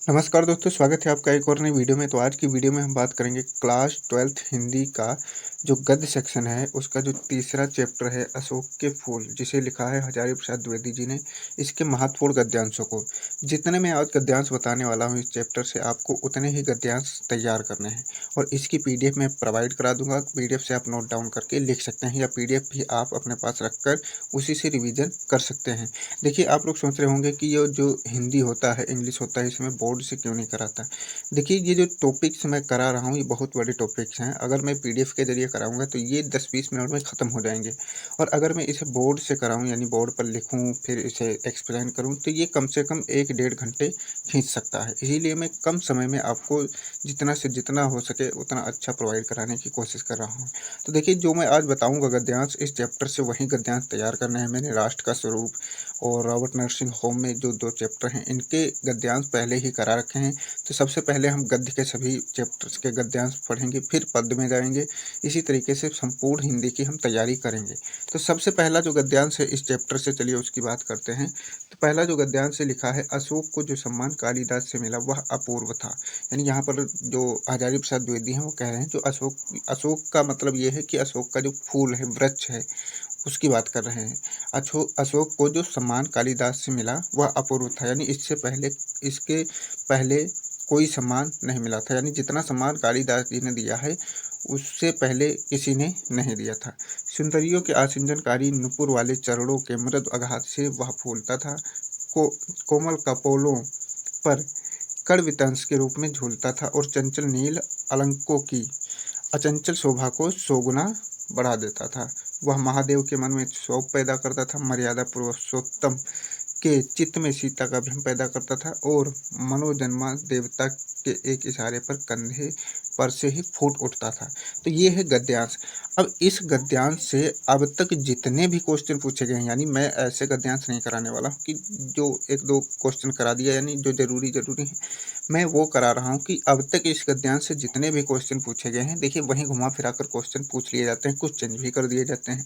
नमस्कार दोस्तों, स्वागत है आपका एक और नई वीडियो में। तो आज की वीडियो में हम बात करेंगे क्लास 12th हिंदी का जो गद्य सेक्शन है, उसका जो तीसरा चैप्टर है अशोक के फूल, जिसे लिखा है हजारी प्रसाद द्विवेदी जी ने। इसके महत्वपूर्ण गद्यांशों को, जितने मैं आज गद्यांश बताने वाला हूँ इस चैप्टर से, आपको उतने ही गद्यांश तैयार करने हैं और इसकी पीडीएफ मैं प्रोवाइड करा दूंगा। पीडीएफ से आप नोट डाउन करके लिख सकते हैं या पीडीएफ भी आप अपने पास रखकर उसी से रिवीजन कर सकते हैं। देखिए, आप लोग सोच रहे होंगे कि ये जो हिंदी होता है, इंग्लिश होता है, इसमें बोर्ड से क्यों नहीं कराता। देखिए, ये जो टॉपिक्स मैं करा रहा हूँ ये बहुत बड़े टॉपिक्स हैं। अगर मैं पीडीएफ के जरिए कराऊंगा तो ये 10-20 मिनट में ख़त्म हो जाएंगे, और अगर मैं इसे बोर्ड से कराऊँ यानी बोर्ड पर लिखूँ फिर इसे एक्सप्लेन करूँ तो ये कम से कम 1-1.5 घंटे खींच सकता है। इसीलिए मैं कम समय में आपको जितना से जितना हो सके उतना अच्छा प्रोवाइड कराने की कोशिश कर रहा हूँ। तो देखिए, जो मैं आज बताऊँगा गद्यांश, इस चैप्टर से वही गद्यांश तैयार करने हैं मैंने। राष्ट्र का स्वरूप और रॉबर्ट नरसिंह होम में जो 2 चैप्टर हैं, इनके गद्यांश पहले ही करा रखे हैं। तो सबसे पहले हम गद्य के सभी चैप्टर्स के गद्यांश पढ़ेंगे, फिर पद्य में जाएंगे। इसी तरीके से संपूर्ण हिंदी की हम तैयारी करेंगे। तो सबसे पहला जो गद्यांश है इस चैप्टर से, चलिए उसकी बात करते हैं। तो पहला जो गद्यांश से लिखा है, अशोक को जो सम्मान कालिदास से मिला वह अपूर्व था। यानी यहाँ पर जो हजारी प्रसाद द्विवेदी हैं वो कह रहे हैं, जो अशोक का मतलब ये है कि अशोक का जो फूल है, वृक्ष है, उसकी बात कर रहे हैं। अशोक को जो सम्मान कालिदास से मिला वह अपूर्व था, यानी इसके पहले कोई सम्मान नहीं मिला था। यानी जितना सम्मान कालिदास जी ने दिया है उससे पहले किसी ने नहीं दिया था। सुंदरियों के आसिंजनकारी नुपुर वाले चरणों के मृदु आघात से वह फूलता था। कोमल कपोलों पर कण वितंस के रूप में झूलता था और चंचल नील अलंकों की अचंचल शोभा को 100 गुना बढ़ा देता था। वह महादेव के मन में शोक पैदा करता था, मर्यादा पुरुषोत्तम के चित्त में सीता का भ्रम पैदा करता था और मनोजन्मा देवता के एक इशारे पर कंधे पर से ही फूट उठता था। तो ये है गद्यांश। अब इस गद्यांश से अब तक जितने भी क्वेश्चन पूछे गए हैं, यानी मैं ऐसे गद्यांश नहीं कराने वाला हूँ कि जो 1-2 क्वेश्चन करा दिया, यानी जो जरूरी है मैं वो करा रहा हूँ कि अब तक इस गद्यांश से जितने भी क्वेश्चन पूछे गए हैं, देखिए वहीं घुमा फिरा कर क्वेश्चन पूछ लिए जाते हैं, कुछ चेंज भी कर दिए जाते हैं।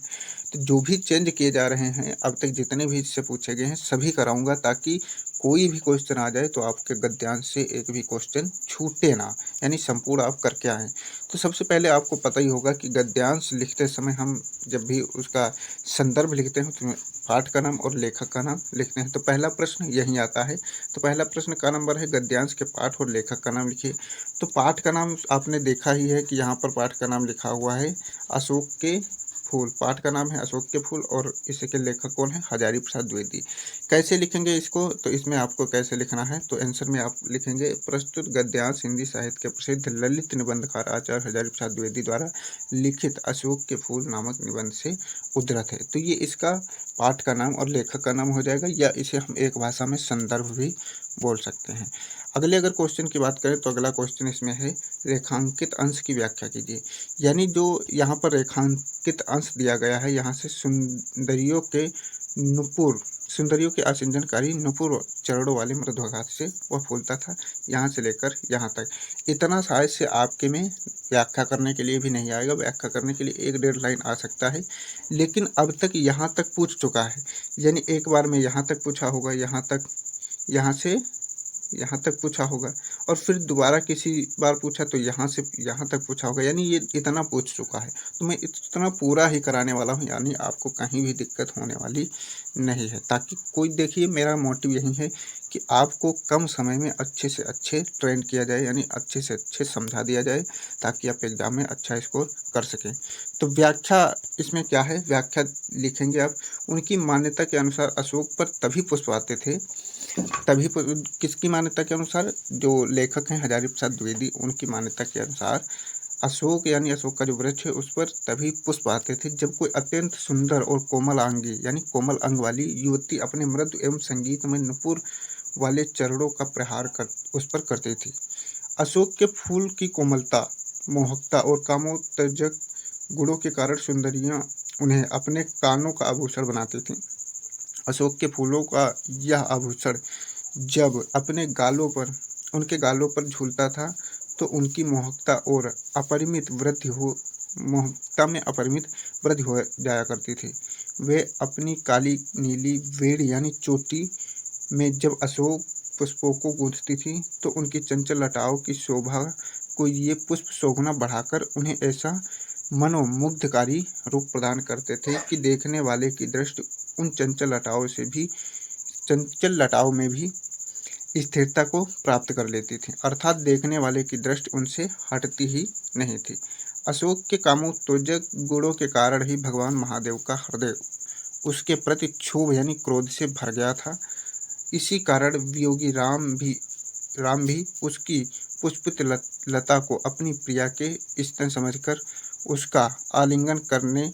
तो जो भी चेंज किए जा रहे हैं, अब तक जितने भी इससे पूछे गए हैं सभी कराऊंगा, ताकि कोई भी क्वेश्चन आ जाए तो आपके गद्यांश से एक भी क्वेश्चन छूटे ना, यानी संपूर्ण आप करके आएँ। तो सबसे पहले आपको पता ही होगा कि गद्यांश लिखते समय हम जब भी उसका संदर्भ लिखते हैं तो पाठ का नाम और लेखक का नाम लिखते हैं। तो पहला प्रश्न यही आता है। तो पहला प्रश्न का नंबर है, गद्यांश के पाठ और लेखक का नाम लिखिए। तो पाठ का नाम आपने देखा ही है कि यहाँ पर पाठ का नाम लिखा हुआ है अशोक के फूल। पाठ का नाम है अशोक के फूल और इसके लेखक कौन है? हजारी प्रसाद द्विवेदी। कैसे लिखेंगे इसको? तो इसमें आपको कैसे लिखना है, तो आंसर में आप लिखेंगे, प्रस्तुत गद्यांश हिंदी साहित्य के प्रसिद्ध ललित निबंधकार आचार्य हजारी प्रसाद द्विवेदी द्वारा लिखित अशोक के फूल नामक निबंध से उद्धृत है। तो ये इसका पाठ का नाम और लेखक का नाम हो जाएगा, या इसे हम एक भाषा में संदर्भ भी बोल सकते हैं। अगले अगर क्वेश्चन की बात करें तो अगला क्वेश्चन इसमें है, रेखांकित अंश की व्याख्या कीजिए। यानी जो यहाँ पर रेखांकित अंश दिया गया है, यहाँ से सुंदरियों के आसिंजनकारी नुपुर चरणों वाले मृदुआघात से वह फूलता था, यहाँ से लेकर यहाँ तक। इतना शायद से आपके में व्याख्या करने के लिए भी नहीं आएगा। व्याख्या करने के लिए 1-1.5 लाइन आ सकता है, लेकिन अब तक यहाँ तक पूछ चुका है। यानी एक बार में यहाँ तक पूछा होगा, यहाँ तक, यहाँ से यहाँ तक पूछा होगा, और फिर दोबारा किसी बार पूछा तो यहाँ से यहाँ तक पूछा होगा, यानी ये इतना पूछ चुका है। तो मैं इतना पूरा ही कराने वाला हूँ, यानी आपको कहीं भी दिक्कत होने वाली नहीं है। ताकि कोई, देखिए मेरा मोटिव यही है कि आपको कम समय में अच्छे से अच्छे ट्रेन किया जाए, यानी अच्छे से अच्छे समझा दिया जाए, ताकि आप एग्जाम में अच्छा स्कोर कर सकें। तो व्याख्या इसमें क्या है, व्याख्या लिखेंगे आप, उनकी मान्यता के अनुसार अशोक पर तभी पुष्प आते थे, किसकी मान्यता के अनुसार? जो लेखक हैं हजारी प्रसाद द्विवेदी, उनकी मान्यता के अनुसार अशोक यानी अशोक का जो वृक्ष है उस पर तभी पुष्प आते थे जब कोई अत्यंत सुंदर और कोमल अंगी यानी कोमल अंग वाली युवती अपने मृदु एवं संगीतमय नुपुर वाले चरणों का प्रहार उस पर करती थी। अशोक के फूल की कोमलता, मोहकता और कामोत्तेजक गुणों के कारण सुंदरियां उन्हें अपने कानों का आभूषण बनाती थीं। अशोक के फूलों का यह आभूषण जब उनके गालों पर झूलता था तो उनकी मोहकता में अपरिमित वृद्धि हो जाया करती थी। वे अपनी काली नीली वेड़ यानी चोटी में जब अशोक पुष्पों को गूंथती थी तो उनकी चंचल लताओं की शोभा को ये पुष्प शोभना बढ़ाकर उन्हें ऐसा मनोमुग्धकारी रूप प्रदान करते थे कि देखने वाले की दृष्टि उन चंचल लताओं में भी स्थिरता को प्राप्त कर लेती थी, अर्थात देखने वाले की दृष्टि उनसे हटती ही नहीं थी। अशोक के कामोत्तेजक गुणों के कारण ही भगवान महादेव का हृदय उसके प्रति क्षोभ यानी क्रोध से भर गया था। इसी कारण वियोगी राम भी उसकी पुष्पित लता को अपनी प्रिया के स्तन समझकर उसका आलिंगन करने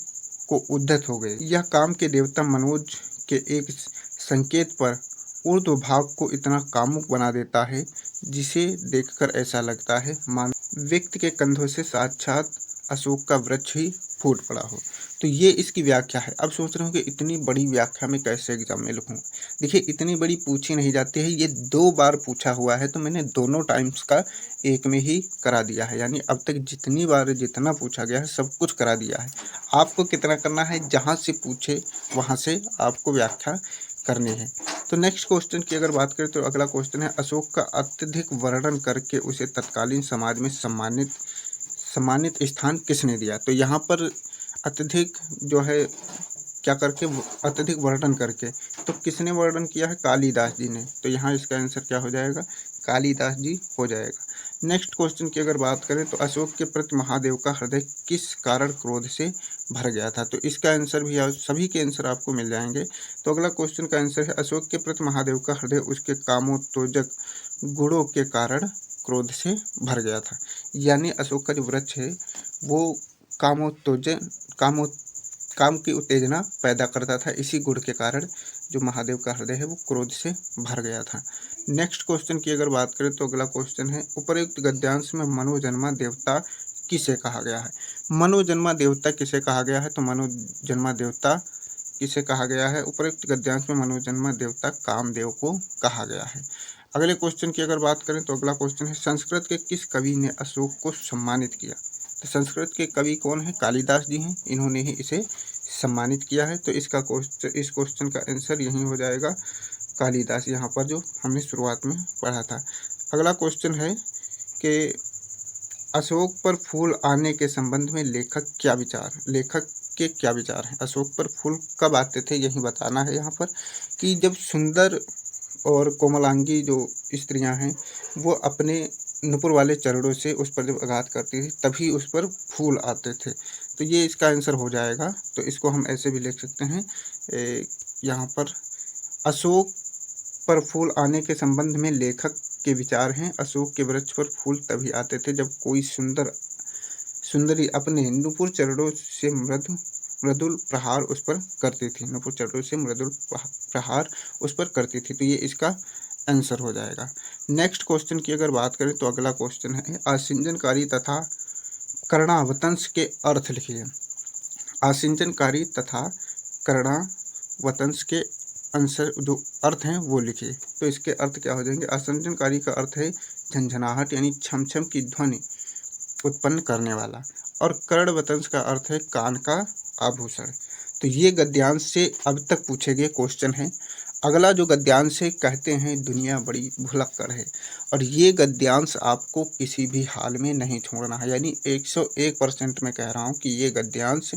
को उद्यत हो गए। यह काम के देवता मनोज के एक संकेत पर ऊर्ध्व भाग को इतना कामुक बना देता है जिसे देखकर ऐसा लगता है मानो व्यक्ति के कंधों से साक्षात अशोक का वृक्ष ही फूट पड़ा हो। तो ये इसकी व्याख्या है। अब सोच रहे हो कि इतनी बड़ी व्याख्या में कैसे एग्जाम में लिखूँ। देखिए इतनी बड़ी पूछी नहीं जाती है, ये 2 बार पूछा हुआ है तो मैंने दोनों टाइम्स का एक में ही करा दिया है, यानी अब तक जितनी बार जितना पूछा गया है सब कुछ करा दिया है। आपको कितना करना है, जहाँ से पूछे वहाँ से आपको व्याख्या करनी है। तो नेक्स्ट क्वेश्चन की अगर बात करें तो अगला क्वेश्चन है, अशोक का अत्यधिक वर्णन करके उसे तत्कालीन समाज में सम्मानित स्थान किसने दिया। तो यहाँ पर अत्यधिक जो है क्या करके, अत्यधिक वर्णन करके, तो किसने वर्णन किया है, कालिदास जी ने। तो यहाँ इसका आंसर क्या हो जाएगा, कालिदास जी हो जाएगा। नेक्स्ट क्वेश्चन की अगर बात करें तो अशोक के प्रति महादेव का हृदय किस कारण क्रोध से भर गया था। तो इसका आंसर भी सभी के आंसर आपको मिल जाएंगे। तो अगला क्वेश्चन का आंसर है, अशोक के प्रति महादेव का हृदय उसके कामोत्तेजक गुणों के कारण क्रोध से भर गया था। यानी अशोक का जो वृक्ष है वो काम की उत्तेजना पैदा करता था, इसी गुण के कारण जो महादेव का हृदय है वो क्रोध से भर गया था। नेक्स्ट क्वेश्चन की अगर बात करें तो अगला क्वेश्चन है, उपरोक्त गद्यांश में मनोजन्मा देवता किसे कहा गया है। मनोजन्मा देवता किसे कहा गया है, तो मनोजन्मा देवता किसे कहा गया है, उपरोक्त गद्यांश में मनोजन्मा देवता कामदेव को कहा गया है। अगले क्वेश्चन की अगर बात करें तो अगला क्वेश्चन है, संस्कृत के किस कवि ने अशोक को सम्मानित किया। तो संस्कृत के कवि कौन है, कालिदास जी हैं, इन्होंने ही इसे सम्मानित किया है। तो इस क्वेश्चन का आंसर यही हो जाएगा, कालिदास, यहाँ पर जो हमने शुरुआत में पढ़ा था। अगला क्वेश्चन है कि अशोक पर फूल आने के संबंध में लेखक के क्या विचार हैं। अशोक पर फूल कब आते थे यही बताना है यहाँ पर, कि जब सुंदर और कोमलांगी जो स्त्रियां हैं वो अपने नुपुर वाले चरणों से उस पर जब आघात करती थी तभी उस पर फूल आते थे। तो ये इसका आंसर हो जाएगा। तो इसको हम ऐसे भी लिख सकते हैं, यहाँ पर अशोक पर फूल आने के संबंध में लेखक के विचार हैं, अशोक के वृक्ष पर फूल तभी आते थे जब कोई सुंदरी अपने नुपुर चरणों से मृदुल प्रहार उस पर करती थी, नुपुर चरणों से मृदुल प्रहार उस पर करती थी। तो ये इसका आंसर हो जाएगा। नेक्स्ट क्वेश्चन की अगर बात करें तो अगला क्वेश्चन है, आसिंजनकारी तथा कर्णावतंस के अर्थ लिखिए। आसिंजनकारी तथा कर्णावतंस के आंसर जो अर्थ हैं वो लिखिए। तो इसके अर्थ क्या हो जाएंगे, आसिंजनकारी का अर्थ है झंझनाहट यानी छम छम की ध्वनि उत्पन्न करने वाला, और कर्णवतंस का अर्थ है कान का आभूषण। तो ये गद्यांश से अब तक पूछे गए क्वेश्चन हैं। अगला जो गद्यांश है, कहते हैं दुनिया बड़ी भुलक्कड़ है, और ये गद्यांश आपको किसी भी हाल में नहीं छोड़ना है, यानी 101% मैं कह रहा हूँ कि ये गद्यांश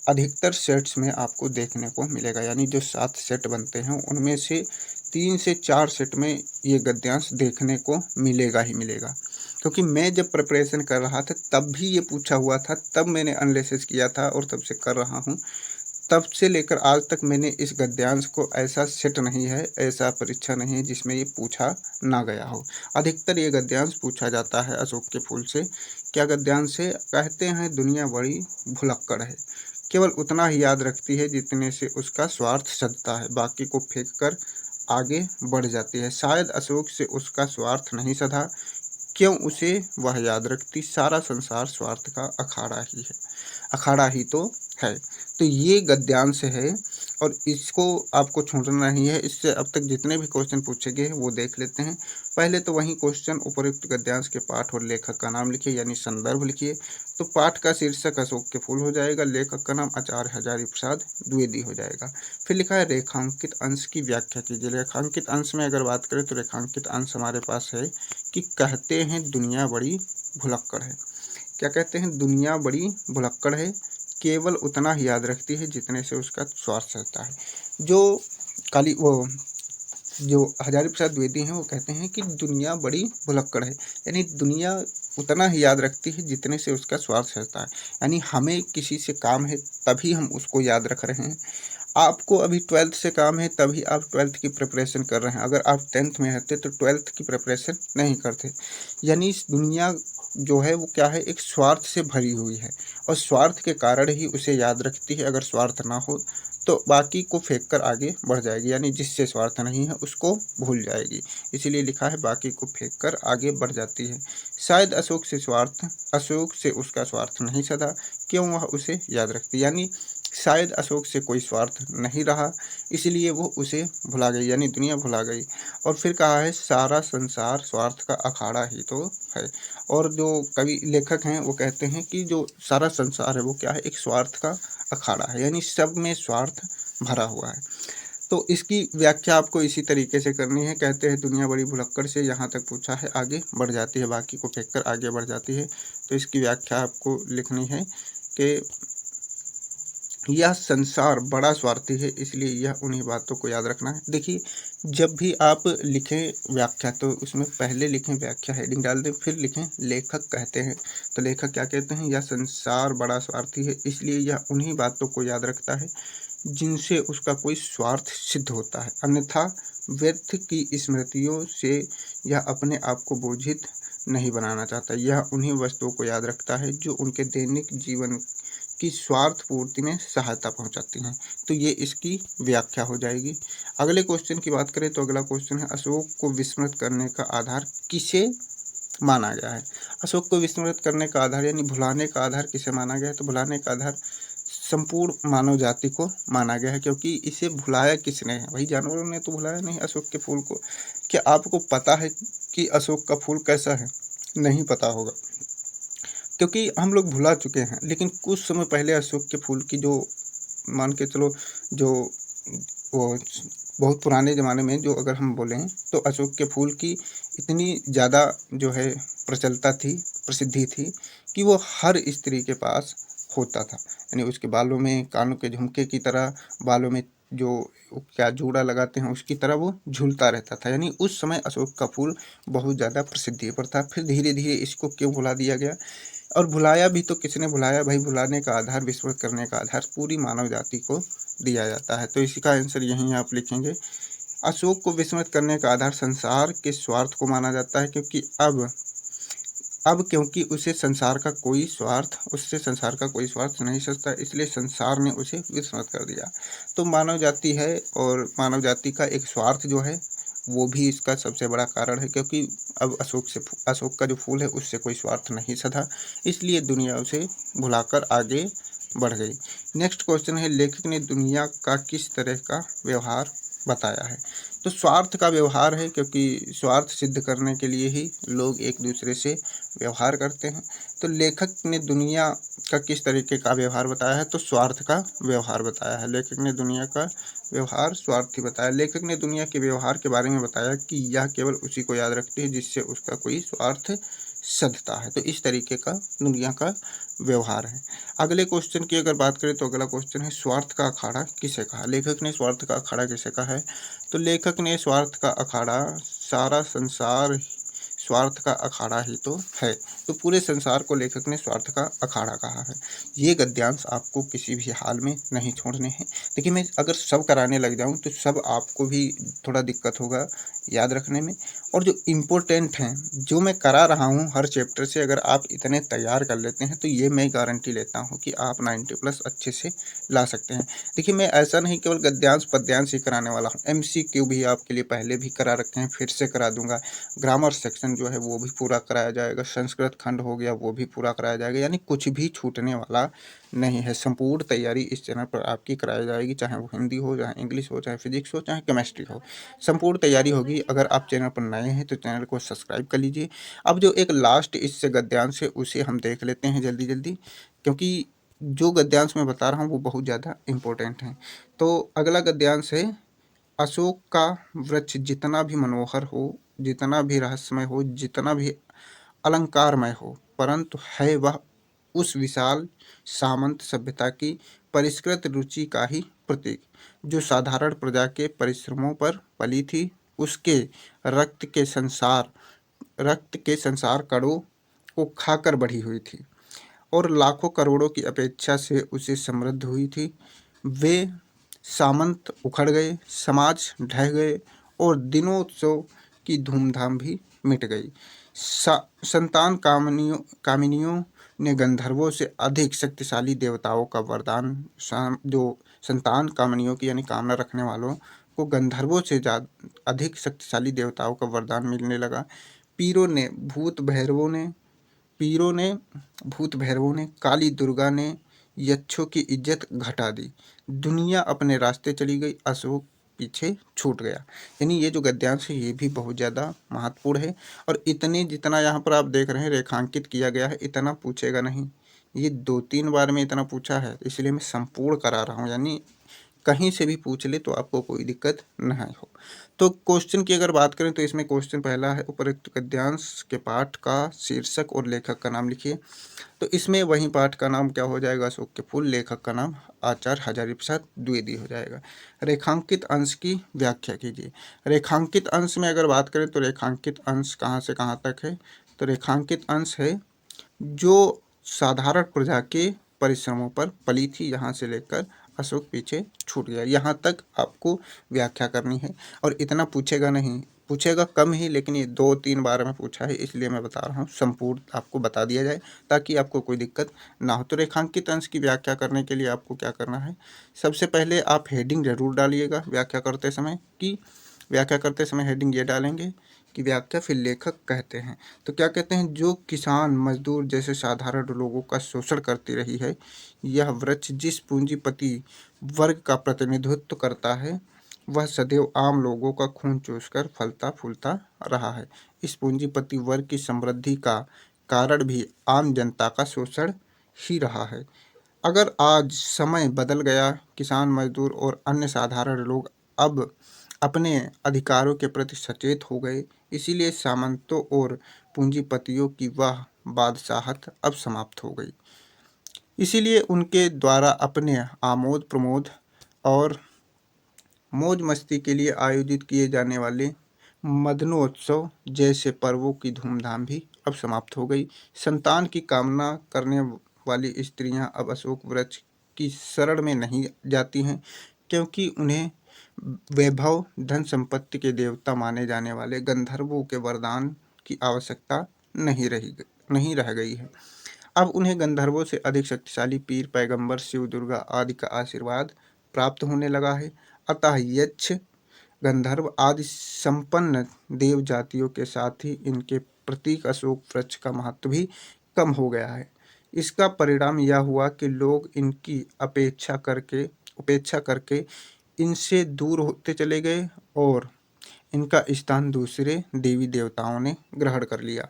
अधिकतर सेट्स में आपको देखने को मिलेगा। यानी जो 7 सेट बनते हैं उनमें से 3 से 4 सेट में ये गद्यांश देखने को मिलेगा ही मिलेगा। क्योंकि मैं जब प्रिपरेशन कर रहा था तब भी ये पूछा हुआ था, तब मैंने एनालिसिस किया था और तब से कर रहा हूँ। तब से लेकर आज तक मैंने इस गद्यांश को ऐसा सेट नहीं है, ऐसा परीक्षा नहीं है जिसमें ये पूछा ना गया हो। अधिकतर ये गद्यांश पूछा जाता है अशोक के फूल से। क्या गद्यांश से, कहते हैं दुनिया बड़ी भुलक्कड़ है, केवल उतना ही याद रखती है जितने से उसका स्वार्थ सधता है, बाकी को फेंक कर आगे बढ़ जाती है। शायद अशोक से उसका स्वार्थ नहीं सधा, क्यों उसे वह याद रखती, सारा संसार स्वार्थ का अखाड़ा ही तो है। तो ये गद्यांश है और इसको आपको छोड़ना नहीं है। इससे अब तक जितने भी क्वेश्चन पूछे गए हैं वो देख लेते हैं। पहले तो वही क्वेश्चन, उपरोक्त गद्यांश के पाठ और लेखक का नाम लिखिए, यानी संदर्भ लिखिए। तो पाठ का शीर्षक अशोक के फूल हो जाएगा, लेखक का नाम आचार्य हजारी प्रसाद द्विवेदी हो जाएगा। फिर लिखा है रेखांकित अंश की व्याख्या कीजिए। रेखांकित अंश में अगर बात करें तो रेखांकित अंश हमारे पास है कि कहते हैं दुनिया बड़ी भुलक्कड़ है। क्या कहते हैं? दुनिया बड़ी भुलक्कड़ है, केवल उतना ही याद रखती है जितने से उसका स्वार्थ रहता है। जो काली वो जो हजारी प्रसाद द्विवेदी हैं वो कहते हैं कि दुनिया बड़ी भुलक्कड़ है, यानी दुनिया उतना ही याद रखती है जितने से उसका स्वार्थ रहता है। यानी हमें किसी से काम है तभी हम उसको याद रख रहे हैं। आपको अभी 12th से काम है तभी आप 12th की प्रिपरेशन कर रहे हैं। अगर आप 10th में रहते तो 12th की प्रिपरेशन नहीं करते। यानी इस दुनिया जो है वो क्या है, एक स्वार्थ से भरी हुई है और स्वार्थ के कारण ही उसे याद रखती है। अगर स्वार्थ ना हो तो बाकी को फेंक कर आगे बढ़ जाएगी, यानी जिससे स्वार्थ नहीं है उसको भूल जाएगी। इसीलिए लिखा है बाकी को फेंक कर आगे बढ़ जाती है। शायद अशोक से उसका स्वार्थ नहीं सधा, क्यों वह उसे याद रखती। यानी शायद अशोक से कोई स्वार्थ नहीं रहा, इसलिए वो उसे भुला गई, यानी दुनिया भुला गई। और फिर कहा है सारा संसार स्वार्थ का अखाड़ा ही तो है। और जो कवि लेखक हैं वो कहते हैं कि जो सारा संसार है वो क्या है, एक स्वार्थ का अखाड़ा है, यानी सब में स्वार्थ भरा हुआ है। तो इसकी व्याख्या आपको इसी तरीके से करनी है। कहते हैं दुनिया बड़ी भुलक्कड़ से, यहाँ तक पूछा है, आगे बढ़ जाती है, बाकी को फेंक कर आगे बढ़ जाती है। तो इसकी व्याख्या आपको लिखनी है कि यह संसार बड़ा स्वार्थी है, इसलिए यह उन्हीं बातों को याद रखना है। देखिए, जब भी आप लिखें व्याख्या तो उसमें पहले लिखें व्याख्या, हेडिंग डाल दें, फिर लिखें लेखक कहते हैं। तो लेखक क्या कहते हैं? यह संसार बड़ा स्वार्थी है, इसलिए यह उन्हीं बातों को याद रखता है जिनसे उसका कोई स्वार्थ सिद्ध होता है, अन्यथा व्यर्थ की स्मृतियों से यह अपने आप को बोझित नहीं बनाना चाहता। यह उन्हीं वस्तुओं को याद रखता है जो उनके दैनिक जीवन की स्वार्थ पूर्ति में सहायता पहुंचाती हैं। तो ये इसकी व्याख्या हो जाएगी। अगले क्वेश्चन की बात करें तो अगला क्वेश्चन है अशोक को विस्मृत करने का आधार किसे माना गया है। अशोक को विस्मृत करने का आधार यानी भुलाने का आधार किसे माना गया है? तो भुलाने का आधार संपूर्ण मानव जाति को माना गया है, क्योंकि इसे भुलाया किसने है? वही जानवरों ने तो भुलाया नहीं अशोक के फूल को। क्या आपको पता है कि अशोक का फूल कैसा है? नहीं पता होगा, क्योंकि हम लोग भुला चुके हैं। लेकिन कुछ समय पहले अशोक के फूल की जो मान के चलो, जो वो बहुत पुराने ज़माने में जो अगर हम बोलें तो अशोक के फूल की इतनी ज़्यादा जो है प्रचलता थी, प्रसिद्धि थी कि वो हर स्त्री के पास होता था। यानी उसके बालों में कानों के झुमके की तरह, बालों में जो क्या जूड़ा लगाते हैं उसकी तरह वो झूलता रहता था। यानी उस समय अशोक का फूल बहुत ज़्यादा प्रसिद्धि पर था। फिर धीरे धीरे इसको क्यों भुला दिया गया? और भुलाया भी तो किसने भुलाया? भाई, भुलाने का आधार, विस्मृत करने का आधार पूरी मानव जाति को दिया जाता है। तो इसी का आंसर यहीं आप लिखेंगे। अशोक को विस्मृत करने का आधार संसार के स्वार्थ को माना जाता है, क्योंकि क्योंकि उससे संसार का कोई स्वार्थ नहीं सचता, इसलिए संसार ने उसे विस्मृत कर दिया। तो मानव जाति है और मानव जाति का एक स्वार्थ जो है वो भी इसका सबसे बड़ा कारण है, क्योंकि अब अशोक का जो फूल है उससे कोई स्वार्थ नहीं सधा, इसलिए दुनिया उसे भुलाकर आगे बढ़ गई। नेक्स्ट क्वेश्चन है लेखक ने दुनिया का किस तरह का व्यवहार बताया है। तो स्वार्थ का व्यवहार है, क्योंकि स्वार्थ सिद्ध करने के लिए ही लोग एक दूसरे से व्यवहार करते हैं। तो लेखक ने दुनिया का किस तरीके का व्यवहार बताया है? तो स्वार्थ का व्यवहार बताया है। लेखक ने दुनिया का व्यवहार स्वार्थी बताया। लेखक ने दुनिया के व्यवहार के बारे में बताया कि यह केवल उसी को याद रखती है जिससे उसका कोई स्वार्थ सधता है। तो इस तरीके का दुनिया का व्यवहार है। अगले क्वेश्चन की अगर बात करें तो अगला क्वेश्चन है स्वार्थ का अखाड़ा किसे कहा। लेखक ने स्वार्थ का अखाड़ा किसे कहा है? तो लेखक ने स्वार्थ का अखाड़ा सारा संसार स्वार्थ का अखाड़ा ही तो है। तो पूरे संसार को लेखक ने स्वार्थ का अखाड़ा कहा है। ये गद्यांश आपको किसी भी हाल में नहीं छोड़ने हैं। देखिए, मैं अगर सब कराने लग जाऊं तो सब आपको भी थोड़ा दिक्कत होगा याद रखने में। और जो इम्पोर्टेंट हैं, जो मैं करा रहा हूं हर चैप्टर से, अगर आप इतने तैयार कर लेते हैं तो ये मैं गारंटी लेता हूं कि आप 90+ अच्छे से ला सकते हैं। देखिए, मैं ऐसा नहीं केवल गद्यांश पद्यांश ही कराने वाला हूँ, MCQ भी आपके लिए पहले भी करा रखे हैं, फिर से करा दूंगा। ग्रामर सेक्शन जो है वो भी पूरा कराया जाएगा, संस्कृत खंड हो गया वो भी पूरा कराया जाएगा, यानी कुछ भी छूटने वाला नहीं है। संपूर्ण तैयारी इस चैनल पर आपकी कराई जाएगी, चाहे वो हिंदी हो, चाहे इंग्लिश हो, चाहे फिजिक्स हो, चाहे केमिस्ट्री हो, संपूर्ण तैयारी होगी। अगर आप चैनल पर नए हैं तो चैनल को सब्सक्राइब कर लीजिए। अब जो एक लास्ट इससे गद्यांश है उसे हम देख लेते हैं जल्दी जल्दी, क्योंकि जो गद्यांश मैं बता रहा हूँ वो बहुत ज़्यादा इम्पोर्टेंट है। तो अगला गद्यांश है, अशोक का वृक्ष जितना भी मनोहर हो, जितना भी रहस्यमय हो, जितना भी अलंकारमय हो, परंतु है वह उस विशाल सामंत सभ्यता की परिष्कृत रुचि का ही प्रतीक, जो साधारण प्रजा के परिश्रमों पर पली थी। उसके रक्त के संसार कणों को खाकर बढ़ी हुई थी और लाखों करोड़ों की अपेक्षा से उसे समृद्ध हुई थी। वे सामंत उखड़ गए, समाज ढह गए और दिनोत्सव की धूमधाम भी मिट गई। संतान कामिनियों ने गंधर्वों से अधिक शक्तिशाली देवताओं का वरदान, जो संतान कामनियों की यानी कामना रखने वालों को गंधर्वों से अधिक शक्तिशाली देवताओं का वरदान मिलने लगा। पीरों ने भूत भैरवों ने, काली दुर्गा ने यक्षों की इज्जत घटा दी। दुनिया अपने रास्ते चली गई, अशोक पीछे छूट गया। यानी ये जो गद्यांश है ये भी बहुत ज़्यादा महत्वपूर्ण है। और इतने जितना यहाँ पर आप देख रहे हैं रेखांकित किया गया है, इतना पूछेगा नहीं। ये 2-3 बार में इतना पूछा है, इसलिए मैं संपूर्ण करा रहा हूँ, यानी कहीं से भी पूछ ले तो आपको कोई दिक्कत नहीं हो। तो क्वेश्चन की अगर बात करें तो इसमें क्वेश्चन पहला है, उपरोक्त गद्यांश के पाठ का शीर्षक और लेखक का नाम लिखिए। तो इसमें वही पाठ का नाम क्या हो जाएगा, अशोक के फूल, लेखक का नाम आचार्य हजारी प्रसाद द्विवेदी हो जाएगा। रेखांकित अंश की व्याख्या कीजिए। रेखांकित अंश में अगर बात करें तो रेखांकित अंश कहाँ से कहाँ तक है, तो रेखांकित अंश है जो साधारण प्रजा के परिश्रमों पर पली थी, यहाँ से लेकर अशोक पीछे छूट गया, यहाँ तक आपको व्याख्या करनी है। और इतना पूछेगा नहीं, पूछेगा कम ही, लेकिन ये 2-3 बार में पूछा है इसलिए मैं बता रहा हूँ, संपूर्ण आपको बता दिया जाए ताकि आपको कोई दिक्कत ना हो। तो रेखांकित अंश की व्याख्या करने के लिए आपको क्या करना है, सबसे पहले आप हेडिंग जरूर डालिएगा व्याख्या करते समय हेडिंग ये डालेंगे कि व्याख्या फिर लेखक कहते हैं। तो क्या कहते हैं, जो किसान मजदूर जैसे साधारण लोगों का शोषण करती रही है, यह वृक्ष जिस पूंजीपति वर्ग का प्रतिनिधित्व करता है, वह सदैव आम लोगों का खून चूसकर फलता फूलता रहा है। इस पूंजीपति वर्ग की समृद्धि का कारण भी आम जनता का शोषण ही रहा है। अगर आज समय बदल गया, किसान मजदूर और अन्य साधारण लोग अब अपने अधिकारों के प्रति सचेत हो गए, इसीलिए सामंतों और पूंजीपतियों की वह बादशाहत अब समाप्त हो गई। इसीलिए उनके द्वारा अपने आमोद प्रमोद और मौज मस्ती के लिए आयोजित किए जाने वाले मदनोत्सव जैसे पर्वों की धूमधाम भी अब समाप्त हो गई। संतान की कामना करने वाली स्त्रियां अब अशोक वृक्ष की शरण में नहीं जाती हैं, क्योंकि उन्हें वैभव धन संपत्ति के देवता माने जाने वाले गंधर्वों के वरदान की आवश्यकता नहीं रह गई है। अब उन्हें गंधर्वों से अधिक शक्तिशाली पीर, पैगंबर, शिव, दुर्गा आदि का आशीर्वाद प्राप्त होने लगा है। अतः यक्ष, गंधर्व आदि संपन्न देव जातियों के साथ ही इनके प्रतीक अशोक वृक्ष का महत्व भी कम हो गया है। इसका परिणाम यह हुआ कि लोग इनकी उपेक्षा करके इनसे दूर होते चले गए और इनका स्थान दूसरे देवी देवताओं ने ग्रहण कर लिया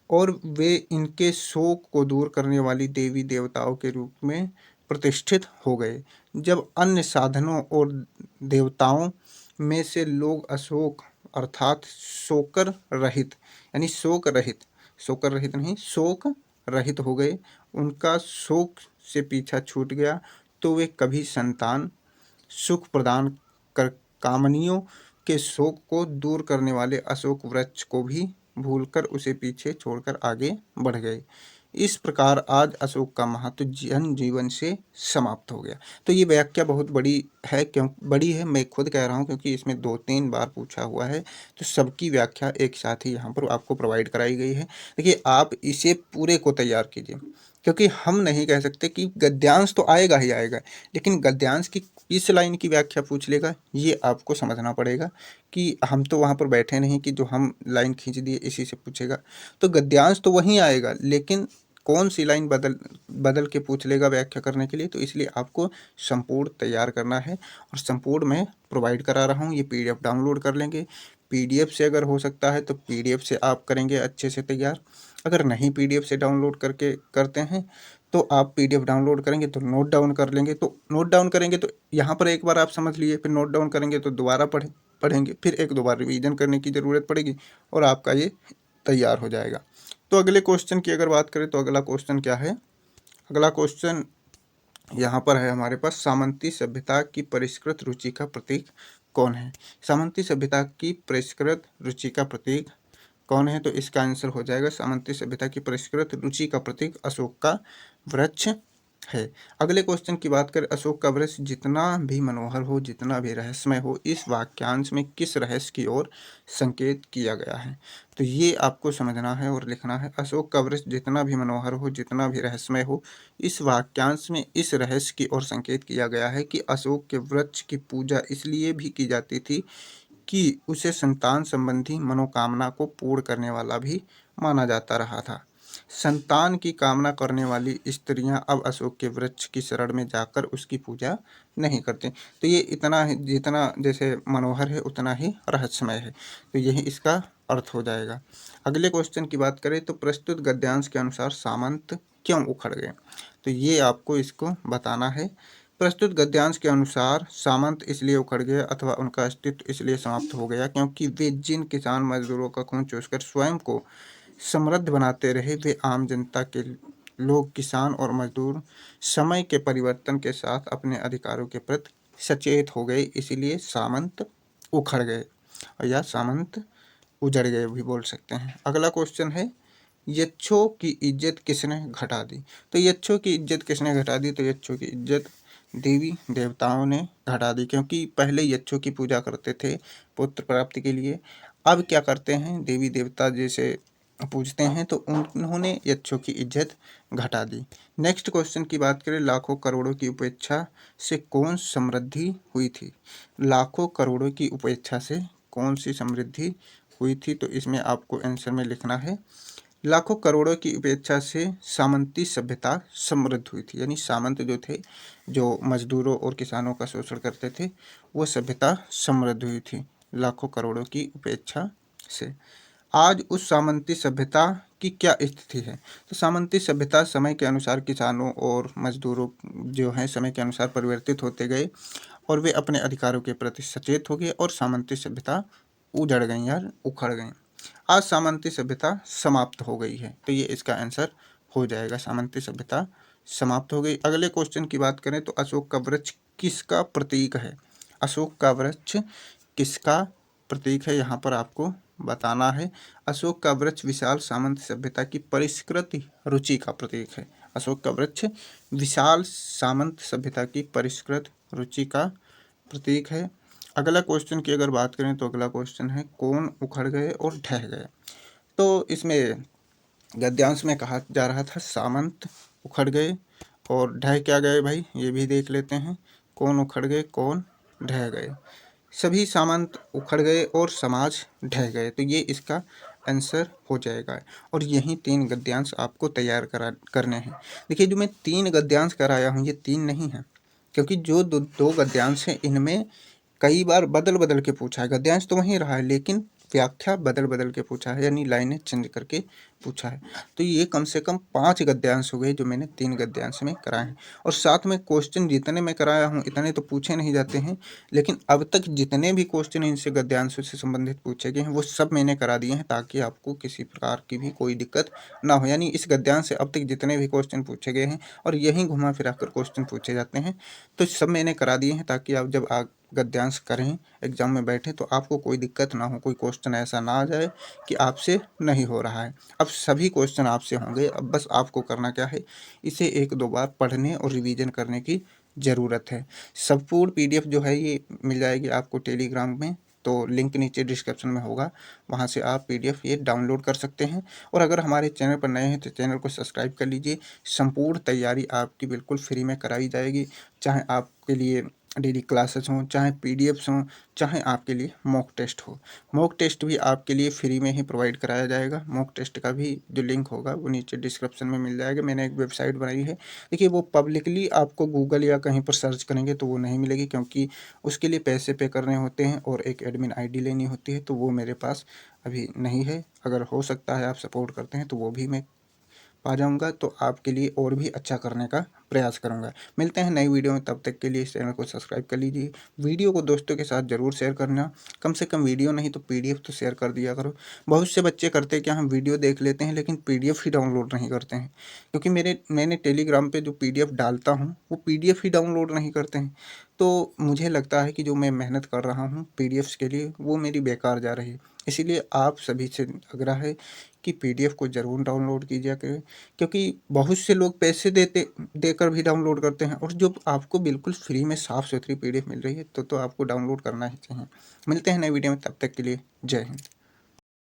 और वे इनके शोक को दूर करने वाली देवी देवताओं के रूप में प्रतिष्ठित हो गए। जब अन्य साधनों और देवताओं में से लोग अशोक अर्थात शोकर रहित, यानी शोकर रहित नहीं, शोक रहित हो गए, उनका शोक से पीछा छूट गया, तो वे कभी संतान सुख प्रदान कर कामनियों के शोक को दूर करने वाले अशोक वृक्ष को भी भूलकर उसे पीछे छोड़कर आगे बढ़ गए। इस प्रकार आज अशोक का महत्व जन जीवन से समाप्त हो गया। तो ये व्याख्या बहुत बड़ी है, क्यों बड़ी है मैं खुद कह रहा हूँ, क्योंकि इसमें 2-3 बार पूछा हुआ है, तो सबकी व्याख्या एक साथ ही यहाँ पर आपको प्रोवाइड कराई गई है। देखिए आप इसे पूरे को तैयार कीजिए, क्योंकि हम नहीं कह सकते कि गद्यांश तो आएगा ही आएगा, लेकिन गद्यांश की किस लाइन की व्याख्या पूछ लेगा ये आपको समझना पड़ेगा कि हम तो वहाँ पर बैठे नहीं कि जो हम लाइन खींच दिए इसी से पूछेगा। तो गद्यांश तो वहीं आएगा, लेकिन कौन सी लाइन बदल बदल के पूछ लेगा व्याख्या करने के लिए, तो इसलिए आपको संपूर्ण तैयार करना है। और संपूर्ण मैं प्रोवाइड करा रहा हूँ, ये पीडीएफ डाउनलोड कर लेंगे। पीडीएफ से अगर हो सकता है तो पीडीएफ से आप करेंगे अच्छे से तैयार। अगर नहीं पीडीएफ से डाउनलोड करके करते हैं तो आप पीडीएफ डाउनलोड करेंगे तो नोट डाउन कर लेंगे, तो नोट डाउन करेंगे तो यहाँ पर एक बार आप समझ लिए, फिर नोट डाउन करेंगे तो दोबारा पढ़ेंगे, फिर एक दो बार रिवीजन करने की ज़रूरत पड़ेगी और आपका ये तैयार हो जाएगा। तो अगले क्वेश्चन की अगर बात करें तो अगला क्वेश्चन क्या है, अगला क्वेश्चन यहाँ पर है हमारे पास, सामंती सभ्यता की परिष्कृत रुचि का प्रतीक कौन है। सामंती सभ्यता की परिष्कृत रुचि का प्रतीक कौन है, तो इसका आंसर हो जाएगा सामंती सभ्यता की परिष्कृत रुचि का प्रतीक अशोक का वृक्ष है। अगले क्वेश्चन की बात करें, अशोक का वृक्ष जितना भी मनोहर हो, जितना भी रहस्यमय हो, इस वाक्यांश में किस रहस्य की ओर संकेत किया गया है। तो ये आपको समझना है और लिखना है, अशोक का वृक्ष जितना भी मनोहर हो, जितना भी रहस्यमय हो, इस वाक्यांश में इस रहस्य की ओर संकेत किया गया है कि अशोक के वृक्ष की पूजा इसलिए भी की जाती थी कि उसे संतान संबंधी मनोकामना को पूर्ण करने वाला भी माना जाता रहा था। संतान की कामना करने वाली स्त्रियां अब अशोक के वृक्ष की शरण में जाकर उसकी पूजा नहीं करती। तो ये इतना जितना जैसे मनोहर है उतना ही रहस्यमय है, तो यही इसका अर्थ हो जाएगा। अगले क्वेश्चन की बात करें तो प्रस्तुत गद्यांश के अनुसार सामंत क्यों उखड़ गए, तो ये आपको इसको बताना है। प्रस्तुत गद्यांश के अनुसार सामंत इसलिए उखड़ गए अथवा उनका अस्तित्व इसलिए समाप्त हो गया क्योंकि वे जिन किसान मजदूरों का खून चूसकर स्वयं को समृद्ध बनाते रहे, वे आम जनता के लोग किसान और मजदूर समय के परिवर्तन के साथ अपने अधिकारों के प्रति सचेत हो गए, इसीलिए सामंत उखड़ गए या सामंत उजड़ गए भी बोल सकते हैं। अगला क्वेश्चन है, यक्षों की इज्जत किसने घटा दी। तो यक्षों की इज्जत किसने घटा दी, तो यक्षों की इज्जत देवी देवताओं ने घटा दी, क्योंकि पहले यक्षों की पूजा करते थे पुत्र प्राप्ति के लिए, अब क्या करते हैं देवी देवता जैसे पूजते हैं, तो उन्होंने यक्षों की इज्जत घटा दी। नेक्स्ट क्वेश्चन की बात करें, लाखों करोड़ों की उपेक्षा से कौन समृद्धि हुई थी। लाखों करोड़ों की उपेक्षा से कौन सी समृद्धि हुई थी, तो इसमें आपको आंसर में लिखना है, लाखों करोड़ों की उपेक्षा से सामंती सभ्यता समृद्ध हुई थी, यानी सामंत जो थे जो मजदूरों और किसानों का शोषण करते थे वो सभ्यता समृद्ध हुई थी लाखों करोड़ों की उपेक्षा से। आज उस सामंती सभ्यता की क्या स्थिति है, तो सामंती सभ्यता समय के अनुसार किसानों और मजदूरों जो हैं समय के अनुसार परिवर्तित होते गए और वे अपने अधिकारों के प्रति सचेत हो गए और सामंती सभ्यता उजड़ गई या उखड़ गई। आज सामंती सभ्यता समाप्त हो गई है, तो ये इसका आंसर हो जाएगा, सामंती सभ्यता समाप्त हो गई। अगले क्वेश्चन की बात करें तो अशोक का वृक्ष किसका प्रतीक है। अशोक का वृक्ष किसका प्रतीक है, यहाँ पर आपको बताना है। अशोक का वृक्ष विशाल सामंत सभ्यता की परिष्कृत रुचि का प्रतीक है। अशोक का वृक्ष विशाल सामंत सभ्यता की परिष्कृत रुचि का प्रतीक है। अगला क्वेश्चन की अगर बात करें तो अगला क्वेश्चन है, कौन उखड़ गए और ढह गए। तो इसमें गद्यांश में कहा जा रहा था सामंत उखड़ गए और ढह क्या गए भाई, ये भी देख लेते हैं। कौन उखड़ गए, कौन ढह गए। सभी सामंत उखड़ गए और समाज ढह गए, तो ये इसका आंसर हो जाएगा। और यही 3 गद्यांश आपको तैयार करने हैं। देखिए जो मैं 3 गद्यांश कराया हूँ ये 3 नहीं है, क्योंकि जो दो गद्यांश हैं इनमें कई बार बदल बदल के पूछा है। गद्यांश तो वहीं रहा है लेकिन व्याख्या बदल बदल के पूछा है, यानी लाइनें चेंज करके पूछा है। तो ये कम से कम 5 गद्यांश हो गए जो मैंने 3 गद्यांश में कराए हैं। और साथ में क्वेश्चन जितने मैं कराया हूँ इतने तो पूछे नहीं जाते हैं, लेकिन अब तक जितने भी क्वेश्चन इनसे गद्यांशों से संबंधित पूछे गए हैं वो सब मैंने करा दिए हैं, ताकि आपको किसी प्रकार की भी कोई दिक्कत ना हो। यानी इस गद्यांश से अब तक जितने भी क्वेश्चन पूछे गए हैं और यहीं घुमा फिरा कर क्वेश्चन पूछे जाते हैं, तो सब मैंने करा दिए हैं, ताकि आप जब गद्यांश करें एग्जाम में बैठे तो आपको कोई दिक्कत ना हो, कोई क्वेश्चन ऐसा ना आ जाए कि आपसे नहीं हो रहा है। अब सभी क्वेश्चन आपसे होंगे, अब बस आपको करना क्या है, इसे 1-2 बार पढ़ने और रिवीजन करने की ज़रूरत है। संपूर्ण पीडीएफ जो है ये मिल जाएगी आपको टेलीग्राम में, तो लिंक नीचे डिस्क्रिप्शन में होगा, वहाँ से आप PDF ये डाउनलोड कर सकते हैं। और अगर हमारे चैनल पर नए हैं तो चैनल को सब्सक्राइब कर लीजिए। संपूर्ण तैयारी आपकी बिल्कुल फ्री में कराई जाएगी, चाहे आपके लिए डेली क्लासेस हों, चाहे PDFs हों, चाहे आपके लिए मॉक टेस्ट हो। मॉक टेस्ट भी आपके लिए फ्री में ही प्रोवाइड कराया जाएगा। मॉक टेस्ट का भी जो लिंक होगा वो नीचे डिस्क्रिप्शन में मिल जाएगा। मैंने एक वेबसाइट बनाई है, देखिए वो पब्लिकली आपको गूगल या कहीं पर सर्च करेंगे तो वो नहीं मिलेगी, क्योंकि उसके लिए पैसे पे करने होते हैं और एक एडमिन ID लेनी होती है, तो वो मेरे पास अभी नहीं है। अगर हो सकता है आप सपोर्ट करते हैं तो वो भी मैं पा जाऊँगा, तो आपके लिए और भी अच्छा करने का प्रयास करूँगा। मिलते हैं नई वीडियो में, तब तक के लिए इस चैनल को सब्सक्राइब कर लीजिए। वीडियो को दोस्तों के साथ ज़रूर शेयर करना, कम से कम वीडियो नहीं तो PDF तो शेयर कर दिया करो। बहुत से बच्चे करते क्या, हम वीडियो देख लेते हैं लेकिन PDF ही डाउनलोड नहीं करते हैं, क्योंकि मैंने टेलीग्राम पे जो PDF डालता हूँ वो PDF ही डाउनलोड नहीं करते हैं। तो मुझे लगता है कि जो मैं मेहनत कर रहा हूँ PDFs के लिए वो मेरी बेकार जा रही है। इसीलिए आप सभी से आग्रह है कि PDF को ज़रूर डाउनलोड कीजिए करें, क्योंकि बहुत से लोग पैसे देकर भी डाउनलोड करते हैं, और जो आपको बिल्कुल फ्री में साफ़ सुथरी PDF मिल रही है तो आपको डाउनलोड करना ही चाहिए। मिलते हैं नई वीडियो में, तब तक के लिए जय हिंद।